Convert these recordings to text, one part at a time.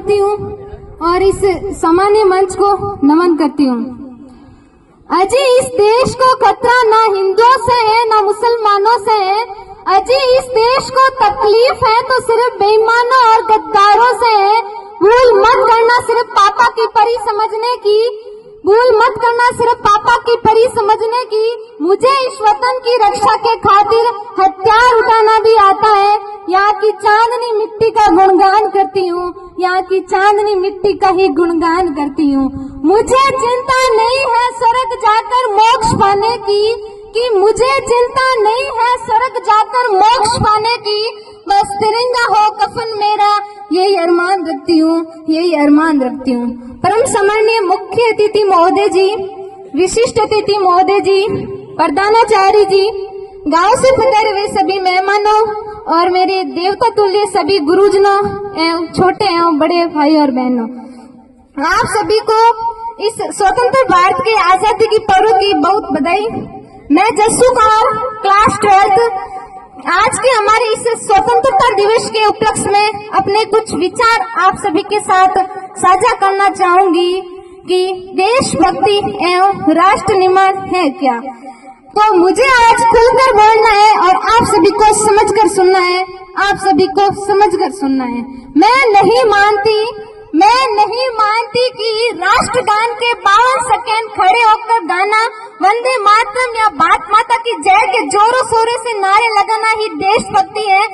करती हूँ और इस सामान्य मंच को नमन करती हूँ। अजी इस देश को खतरा ना हिंदुओं से है ना मुसलमानों से है। अजी इस देश को तकलीफ है तो सिर्फ बेईमानों और गद्दारों से है। भूल मत करना सिर्फ पापा की परी समझने की, भूल मत करना सिर्फ पापा की परी समझने की। मुझे इस वतन की रक्षा के खातिर हथियार उठाना भी आता है। यहाँ की चांदनी मिट्टी का गुणगान करती हूँ, यहाँ की चांदनी मिट्टी का ही गुणगान करती हूँ। मुझे चिंता नहीं है स्वर्ग जाकर मोक्ष पाने की, कि मुझे चिंता नहीं है स्वर्ग जाकर मोक्ष पाने की। बस तिरंगा हो कफन मेरा, यही अरमान रखती हूँ, यही अरमान रखती हूँ। परम सम्माननीय मुख्य अतिथि महोदय जी, विशिष्ट अतिथि महोदय जी, प्रधानाचार्य जी, गांव से पधारे हुए सभी मेहमानों और मेरे देवता तुल्य सभी गुरुजनों एवं छोटे एवं बड़े भाई और बहनों, आप सभी को इस स्वतंत्र भारत के आजादी की पर्व की बहुत बधाई। मैं जस्सू कौर, क्लास 12th, आज के हमारे इस स्वतंत्रता दिवस के उपलक्ष्य में अपने कुछ विचार आप सभी के साथ साझा करना चाहूंगी कि देशभक्ति एवं राष्ट्र निर्माण है क्या। तो मुझे आज खुलकर बोलना है और आप सभी को समझकर सुनना है, आप सभी को समझकर सुनना है। मैं नहीं मानती कि राष्ट्रगान के 52 सेकेंड खड़े होकर गाना वंदे मातरम या भारत माता की जय के जोरों शोरों से नारे लगाना ही देशभक्ति है।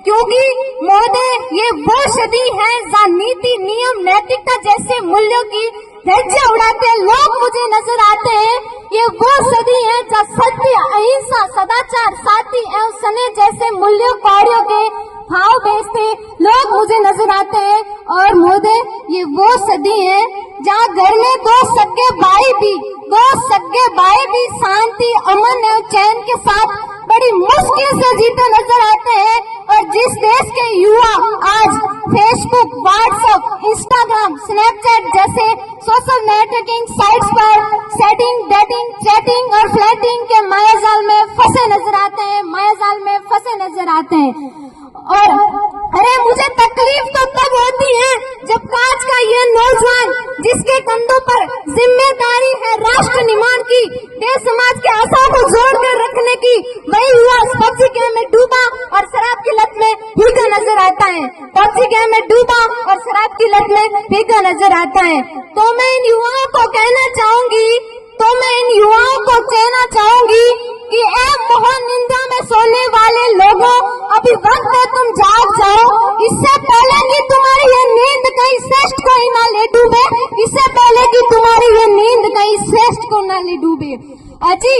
क्योंकि महोदय ये वो सदी है जहाँ नीति, नियम, नैतिकता जैसे मूल्यों की धज्जियां उड़ाते लोग मुझे नजर आते हैं। ये वो सदी है जहाँ सत्य, अहिंसा, सदाचार, शांति एवं स्नेह जैसे मूल्यों कार्यों के भाव बेचते लोग मुझे नजर आते हैं। और महोदय ये वो सदी है जहाँ घर में दो सगे भाई भी शांति, अमन एवं चैन के साथ बड़ी मुश्किल से जीते नजर आते हैं। और जिस देश के युवा आज फेसबुक, व्हाट्सएप, इंस्टाग्राम, स्नैपचैट जैसे सोशल नेटवर्किंग साइट्स पर सेटिंग, डेटिंग, चैटिंग और फ्लर्टिंग के मायाजाल में फंसे नजर आते हैं, और अरे मुझे तकलीफ तो तब होती है जब कांच का ये नौजवान जिसके कंधों पर जिम्मेदारी है राष्ट्र निर्माण की, देश समाज के आशाओं को जोड़कर रखने की, वही युवा पबजी गेम में डूबा और शराब की लत में भीगा नजर आता है। पबजी गेम में डूबा और शराब की लत में भीगा नजर आता है। तो मैं इन युवाओं को कहना चाहूंगी कि ए मोहन निंदा में सोने वाले लोगों, अभी वक्त है तुम जाग जाओ। इससे पहले कि तुम्हारी ये नींद कहीं श्रेष्ठ को ही ना ले डूबे, इससे पहले कि तुम्हारी ये नींद कहीं श्रेष्ठ को ना ले डूबे। अजी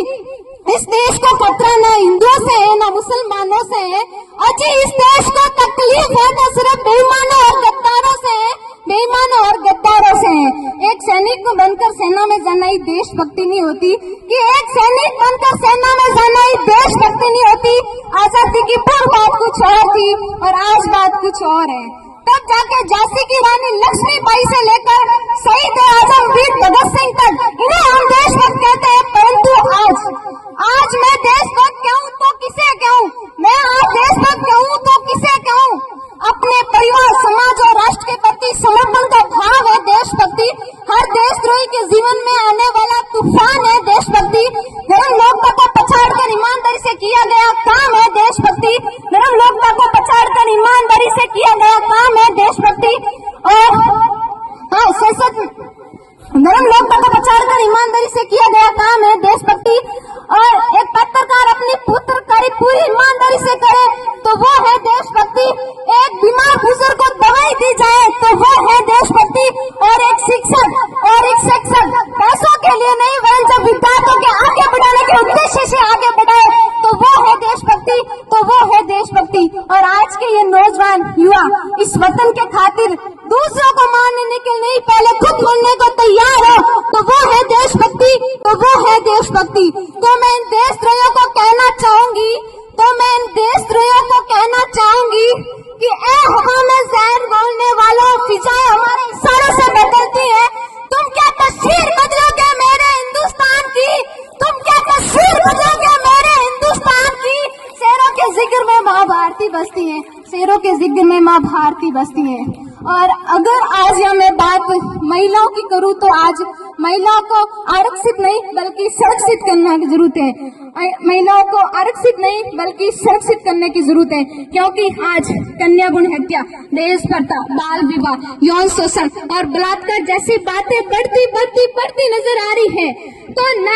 इस देश को खतरा ना हिंदुओं से है ना मुसलमानों से है। अजी इस देश को तकलीफ है तो सिर्फ बेईमानों और गद्दारों से है, बेईमानों और गद्दारों से है। एक सैनिक को बनकर सेना में जाना ही देशभक्ति नहीं होती, कि एक सैनिक बनकर सेना में जाना ही देशभक्ति नहीं होती। आजादी की पूर्व बात कुछ और थी और आज बात कुछ और है। तब जाके झांसी की रानी लक्ष्मीबाई से लेकर शहीद आजम वीर भगत सिंह तक इन्हें हम देशभक्त कहते हैं। परंतु आज मैं देशभक्त कहूँ तो किसे कहूँ, मैं आज देशभक्त कहूँ तो किसे कहूँ। अपने परिवार, समाज और राष्ट्र के प्रति समर्पण का भाव है देशभक्ति। हर देशद्रोही के जीवन में आने वाला तूफान है देशभक्ति। धर्म लोकता को पछाड़कर ईमानदारी से किया गया काम है देशभक्ति। धर्म लोकता को पछाड़कर ईमानदारी से किया गया काम है देशभक्ति। और धर्म लोकता को पछाड़कर ईमानदारी से किया गया काम है देशभक्ति। और एक पत्रकार अपनी पत्रकारी पूरी ईमानदारी से करे तो वो है देशभक्ति। एक बीमार बुजुर्ग को दवाई दी जाए तो वो है देशभक्ति। और एक शिक्षक पैसों के लिए नहीं, वरन जब विद्यार्थियों के आगे बढ़ाने के उद्देश्य से आगे बढ़ाए तो वो है देशभक्ति, और आज के ये नौजवान युवा इस वतन के खातिर दूसरों को मारने के नहीं, पहले खुद मरने को तैयार हो तो वो है देशभक्ति। तो मैं इन देशद्रोहियों को कहना चाहूंगी कि ए हवा में जहर घोलने वालों, फिजाएं हमारे इशारों से बदलती है। तुम क्या तस्वीर बदलोगे मेरे हिंदुस्तान की, शेरों के जिक्र में माँ भारती बसती है, और अगर आज यहाँ मैं बात महिलाओं की करूँ तो आज महिलाओं को आरक्षित नहीं बल्कि सुरक्षित करने की जरूरत है। महिलाओं को आरक्षित नहीं बल्कि सुरक्षित करने की जरूरत है, क्योंकि आज कन्या भ्रूण हत्या, दहेज प्रथा, बाल विवाह, यौन शोषण और बलात्कार जैसी बातें बढ़ती नजर आ रही है। तो ना